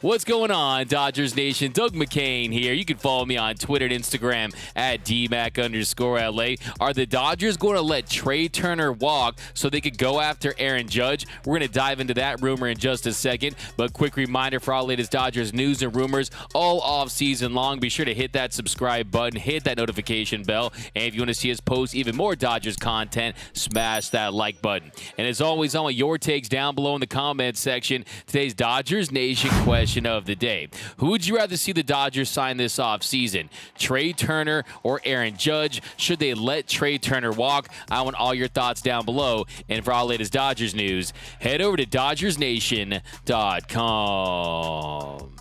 What's going on, Dodgers Nation? Doug McCain here. You can follow me on Twitter and Instagram at DMac_LA. Are the Dodgers going to let Trea Turner walk so they could go after Aaron Judge? We're going to dive into that rumor in just a second. But quick reminder for all latest Dodgers news and rumors all off season long. Be sure to hit that subscribe button, hit that notification bell. And if you want to see us post even more Dodgers content, smash that like button. And as always, I want your takes down below in the comments section. Today's Dodgers Nation question of the day: who would you rather see the Dodgers sign this offseason, Trea Turner or Aaron Judge? Should they let Trea Turner walk? I want all your thoughts down below. And for all latest Dodgers news, head over to DodgersNation.com.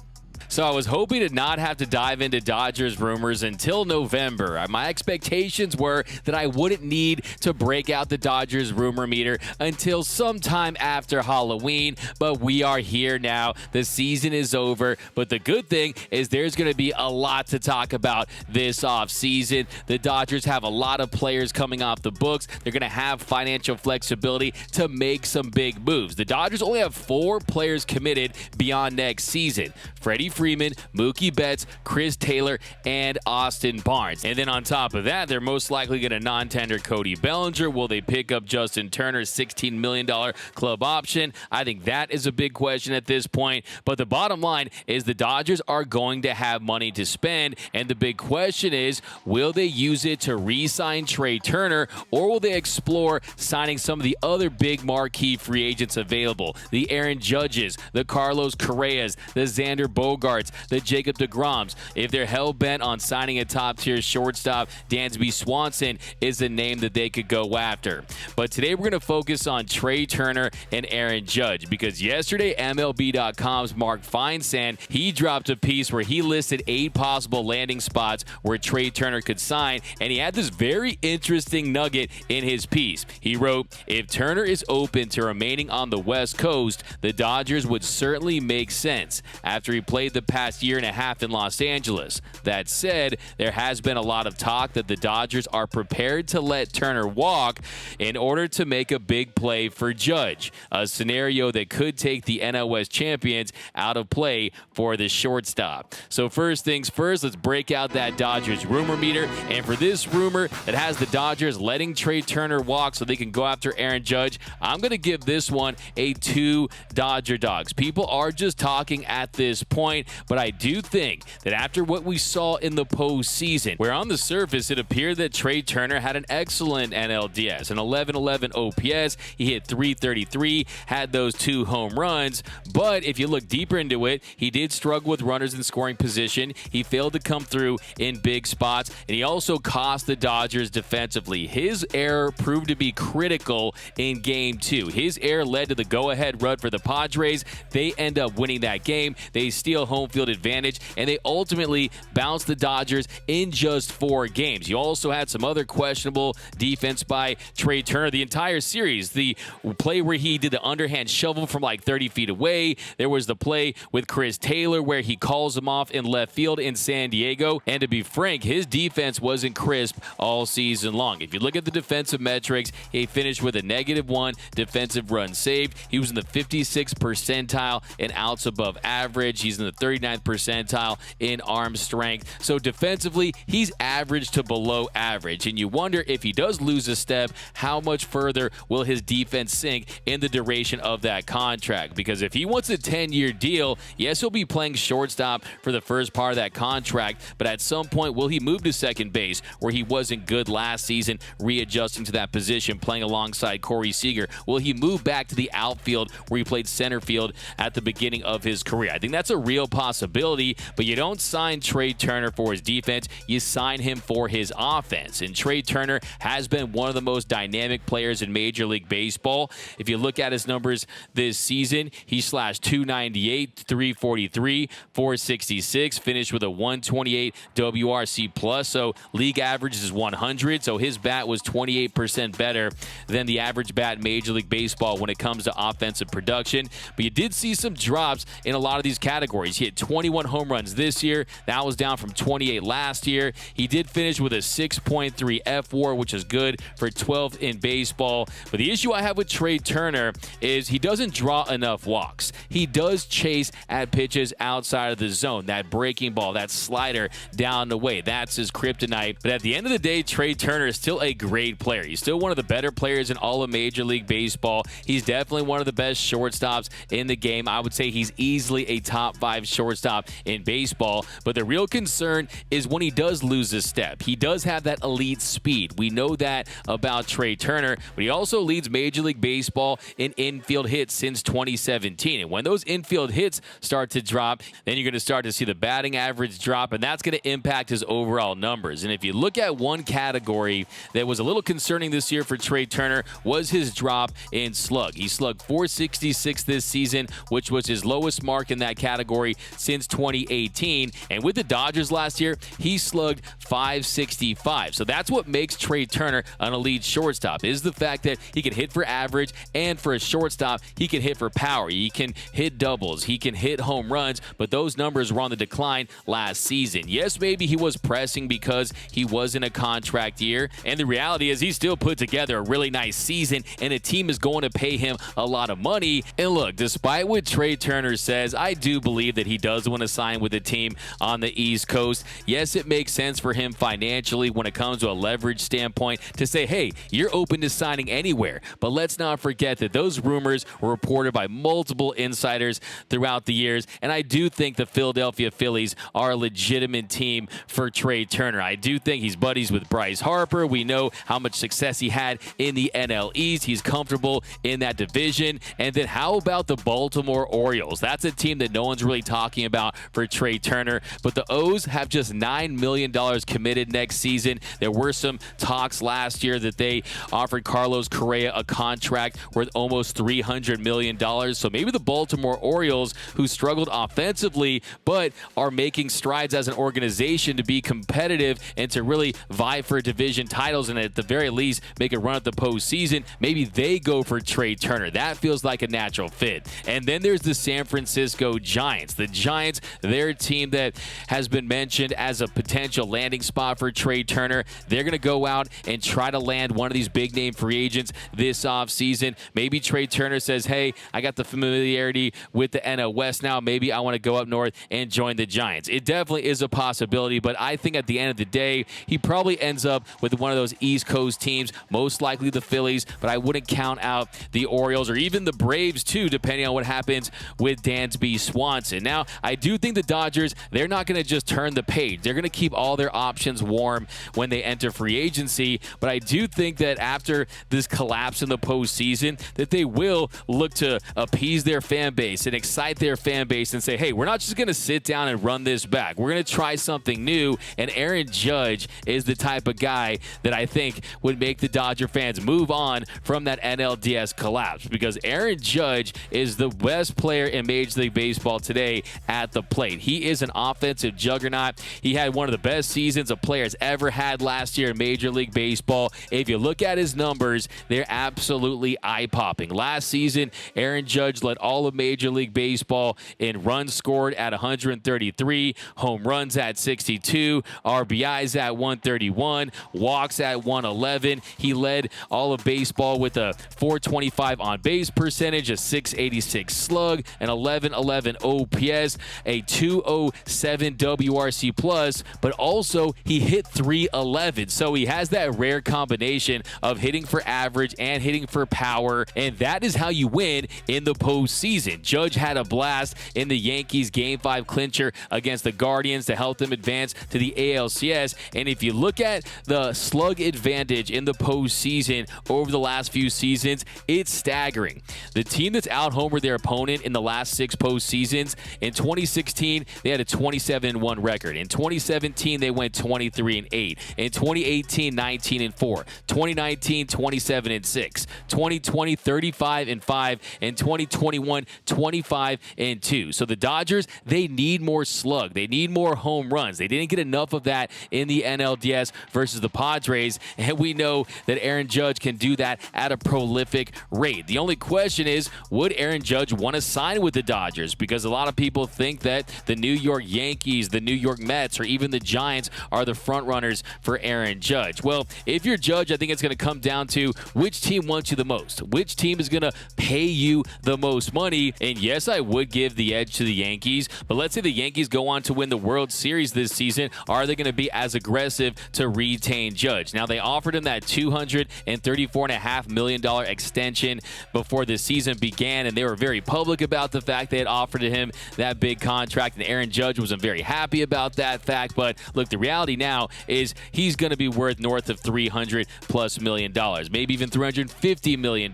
So I was hoping to not have to dive into Dodgers rumors until November. My expectations were that I wouldn't need to break out the Dodgers rumor meter until sometime after Halloween, but we are here now. The season is over, but the good thing is there's going to be a lot to talk about this offseason. The Dodgers have a lot of players coming off the books. They're going to have financial flexibility to make some big moves. The Dodgers only have 4 players committed beyond next season: Freddie Freeman, Mookie Betts, Chris Taylor, and Austin Barnes. And then on top of that, they're most likely going to non-tender Cody Bellinger. Will they pick up Justin Turner's $16 million club option? I think that is a big question at this point. But the bottom line is the Dodgers are going to have money to spend. And the big question is, will they use it to re-sign Trea Turner, or will they explore signing some of the other big marquee free agents available? The Aaron Judges, the Carlos Correas, the Xander Bogaerts, the Jacob deGroms. If they're hell-bent on signing a top-tier shortstop, Dansby Swanson is the name that they could go after. But today we're going to focus on Trea Turner and Aaron Judge, because yesterday MLB.com's Mark Feinsand, he dropped a piece where he listed 8 possible landing spots where Trea Turner could sign, and he had this very interesting nugget in his piece. He wrote, "If Turner is open to remaining on the West Coast, the Dodgers would certainly make sense after he played the past year and a half in Los Angeles. That said, there has been a lot of talk that the Dodgers are prepared to let Turner walk in order to make a big play for Judge, a scenario that could take the NL West champions out of play for the shortstop." So first things first, let's break out that Dodgers rumor meter. And for this rumor that has the Dodgers letting Trea Turner walk so they can go after Aaron Judge, I'm going to give this one a 2 Dodger dogs. People are just talking at this point, but I do think that after what we saw in the postseason, where on the surface it appeared that Trea Turner had an excellent NLDS, an 11-11 OPS, he hit .333, had those 2 home runs, but if you look deeper into it, he did struggle with runners in scoring position, he failed to come through in big spots, and he also cost the Dodgers defensively. His error proved to be critical in Game 2. His error led to the go-ahead run for the Padres. They end up winning that game. They steal home field advantage, and they ultimately bounced the Dodgers in just 4 games. You also had some other questionable defense by Trea Turner the entire series. The play where he did the underhand shovel from like 30 feet away. There was the play with Chris Taylor where he calls him off in left field in San Diego. And to be frank, his defense wasn't crisp all season long. If you look at the defensive metrics, he finished with a -1 defensive run saved. He was in the 56th percentile in outs above average. He's in the 39th percentile in arm strength. So defensively, he's average to below average. And you wonder, if he does lose a step, how much further will his defense sink in the duration of that contract? Because if he wants a 10-year deal, yes, he'll be playing shortstop for the first part of that contract, but at some point, will he move to second base, where he wasn't good last season, readjusting to that position, playing alongside Corey Seager? Will he move back to the outfield, where he played center field at the beginning of his career? I think that's a real possibility, but you don't sign Trea Turner for his defense, you sign him for his offense. And Trea Turner has been one of the most dynamic players in Major League Baseball. If you look at his numbers this season, he slashed .298, .343, .466, finished with a .128 WRC+, so league average is 100, so his bat was 28% better than the average bat in Major League Baseball when it comes to offensive production. But you did see some drops in a lot of these categories. He hit 21 home runs this year. That was down from 28 last year. He did finish with a 6.3 F-WAR, which is good for 12th in baseball. But the issue I have with Trea Turner is he doesn't draw enough walks. He does chase at pitches outside of the zone. That breaking ball, that slider down the way, that's his kryptonite. But at the end of the day, Trea Turner is still a great player. He's still one of the better players in all of Major League Baseball. He's definitely one of the best shortstops in the game. I would say he's easily a top 5 shortstop in baseball. But the real concern is when he does lose a step. He does have that elite speed. We know that about Trea Turner, but he also leads Major League Baseball in infield hits since 2017. And when those infield hits start to drop, then you're going to start to see the batting average drop, and that's going to impact his overall numbers. And if you look at one category that was a little concerning this year for Trea Turner was his drop in slug. He slugged .466 this season, which was his lowest mark in that category since 2018. And with the Dodgers last year, he slugged .565. So that's what makes Trea Turner an elite shortstop, is the fact that he can hit for average, and for a shortstop, he can hit for power. He can hit doubles. He can hit home runs, but those numbers were on the decline last season. Yes, maybe he was pressing because he was in a contract year, and the reality is he still put together a really nice season, and a team is going to pay him a lot of money. And look, despite what Trea Turner says, I do believe that he does want to sign with a team on the East Coast. Yes, it makes sense for him financially when it comes to a leverage standpoint to say, hey, you're open to signing anywhere. But let's not forget that those rumors were reported by multiple insiders throughout the years, and I do think the Philadelphia Phillies are a legitimate team for Trea Turner. I do think he's buddies with Bryce Harper. We know how much success he had in the NL East. He's comfortable in that division. And then how about the Baltimore Orioles? That's a team that no one's really talking about for Trea Turner, but the O's have just $9 million committed next season. There were some talks last year that they offered Carlos Correa a contract worth almost $300 million. So maybe the Baltimore Orioles, who struggled offensively but are making strides as an organization to be competitive and to really vie for division titles and at the very least make a run at the postseason, maybe they go for Trea Turner. That feels like a natural fit. And then there's the San Francisco Giants. The Giants, their team that has been mentioned as a potential landing spot for Trea Turner. They're going to go out and try to land one of these big name free agents this offseason. Maybe Trea Turner says, hey, I got the familiarity with the NL West now. Maybe I want to go up north and join the Giants. It definitely is a possibility, but I think at the end of the day, he probably ends up with one of those East Coast teams, most likely the Phillies, but I wouldn't count out the Orioles or even the Braves too, depending on what happens with Dansby Swanson. Now, I do think the Dodgers, they're not going to just turn the page. They're going to keep all their options warm when they enter free agency, but I do think that after this collapse in the postseason, that they will look to appease their fan base and excite their fan base and say, hey, we're not just going to sit down and run this back. We're going to try something new, and Aaron Judge is the type of guy that I think would make the Dodger fans move on from that NLDS collapse, because Aaron Judge is the best player in Major League Baseball today at the plate. He is an offensive juggernaut. He had one of the best seasons a player's ever had last year in Major League Baseball. If you look at his numbers, they're absolutely eye-popping. Last season, Aaron Judge led all of Major League Baseball in runs scored at 133, home runs at 62, RBIs at 131, walks at 111. He led all of baseball with a .425 on-base percentage, a .686 slug, an 1111 OPS, a .207 WRC+, but also he hit .311. So he has that rare combination of hitting for average and hitting for power, and that is how you win in the postseason. Judge had a blast in the Yankees Game 5 clincher against the Guardians to help them advance to the ALCS, and if you look at the slug advantage in the postseason over the last few seasons, it's staggering. The team that's out-homered their opponent in the last 6 postseasons, in 2016, they had a 27-1 record. In 2017, they went 23-8. In 2018, 19-4. 2019, 27-6. 2020, 35-5. And 2021, 25-2. So the Dodgers, they need more slug. They need more home runs. They didn't get enough of that in the NLDS versus the Padres, and we know that Aaron Judge can do that at a prolific rate. The only question is, would Aaron Judge want to sign with the Dodgers? Because a lot of people people think that the New York Yankees, the New York Mets, or even the Giants are the front runners for Aaron Judge. Well, if you're Judge, I think it's going to come down to which team wants you the most, which team is going to pay you the most money. And yes, I would give the edge to the Yankees, but let's say the Yankees go on to win the World Series this season. Are they going to be as aggressive to retain Judge? Now, they offered him that $234.5 million extension before the season began, and they were very public about the fact they had offered him that big contract, and Aaron Judge wasn't very happy about that fact. But look, the reality now is he's going to be worth north of $300+ million, maybe even $350 million,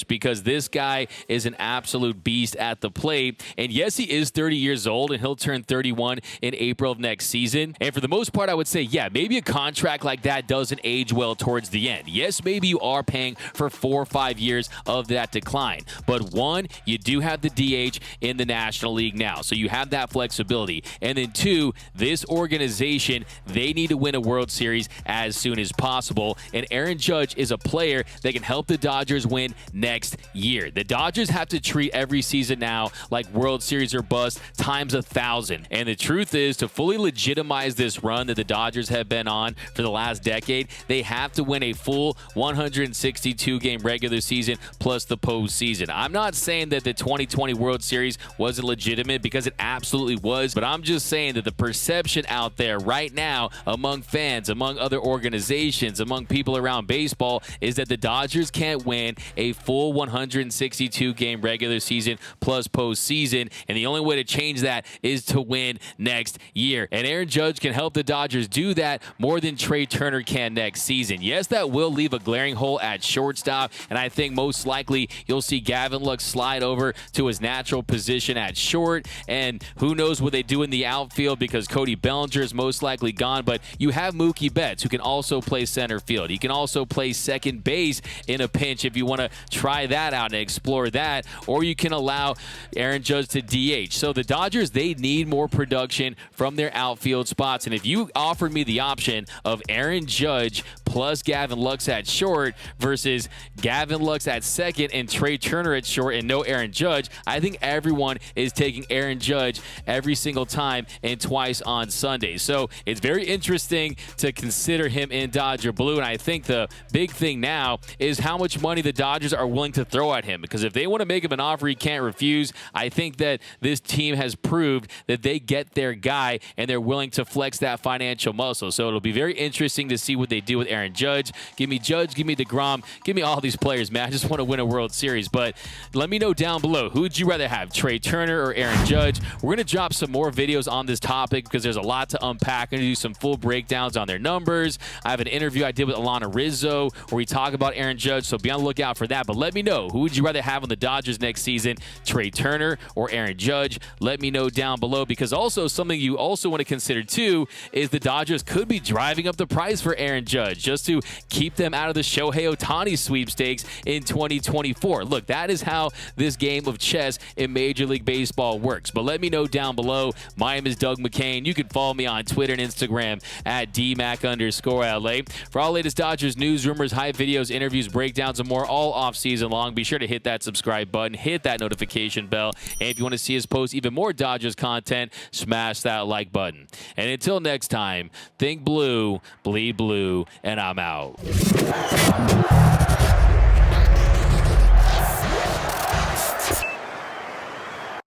because this guy is an absolute beast at the plate. And yes, he is 30 years old, and he'll turn 31 in April of next season. And for the most part, I would say, yeah, maybe a contract like that doesn't age well towards the end. Yes, maybe you are paying for 4 or 5 years of that decline. But one, you do have the DH in the National League now, so you have that flexibility. And then two, this organization, they need to win a World Series as soon as possible. And Aaron Judge is a player that can help the Dodgers win next year. The Dodgers have to treat every season now like World Series or bust times 1,000. And the truth is, to fully legitimize this run that the Dodgers have been on for the last decade, they have to win a full 162-game regular season plus the postseason. I'm not saying that the 2020 World Series wasn't legitimate, because it absolutely was, but I'm just saying that the perception out there right now among fans, among other organizations, among people around baseball, is that the Dodgers can't win a full 162-game regular season plus postseason, and the only way to change that is to win next year. And Aaron Judge can help the Dodgers do that more than Trea Turner can next season. Yes, that will leave a glaring hole at shortstop, and I think most likely you'll see Gavin Lux slide over to his natural position at short, and who knows what they do in the outfield, because Cody Bellinger is most likely gone. But you have Mookie Betts, who can also play center field. He can also play second base in a pinch if you want to try that out and explore that, or you can allow Aaron Judge to DH. So the Dodgers, they need more production from their outfield spots, and if you offered me the option of Aaron Judge plus Gavin Lux at short versus Gavin Lux at second and Trea Turner at short and no Aaron Judge, I think everyone is taking Aaron Judge every single time and twice on Sunday. So it's very interesting to consider him in Dodger blue, and I think the big thing now is how much money the Dodgers are willing to throw at him, because if they want to make him an offer he can't refuse, I think that this team has proved that they get their guy and they're willing to flex that financial muscle. So it'll be very interesting to see what they do with Aaron Judge. Give me Judge, give me DeGrom, give me all these players, man. I just want to win a World Series. But let me know down below, who would you rather have, Trea Turner or Aaron Judge? We're going to drop some more videos on this topic because there's a lot to unpack. I'm going to do some full breakdowns on their numbers. I have an interview I did with Alana Rizzo where we talk about Aaron Judge, so be on the lookout for that. But let me know, who would you rather have on the Dodgers next season, Trea Turner or Aaron Judge? Let me know down below, because also something you also want to consider too is the Dodgers could be driving up the price for Aaron Judge just to keep them out of the Shohei Ohtani sweepstakes in 2024. Look, that is how this game of chess in Major League Baseball works. But let me know down below. My name is Doug McCain. You can follow me on Twitter and Instagram at DMac_LA. For all latest Dodgers news, rumors, hype videos, interviews, breakdowns, and more all off season long, be sure to hit that subscribe button, hit that notification bell, and if you want to see us post even more Dodgers content, smash that like button. And until next time, think blue, bleed blue, and I'm out.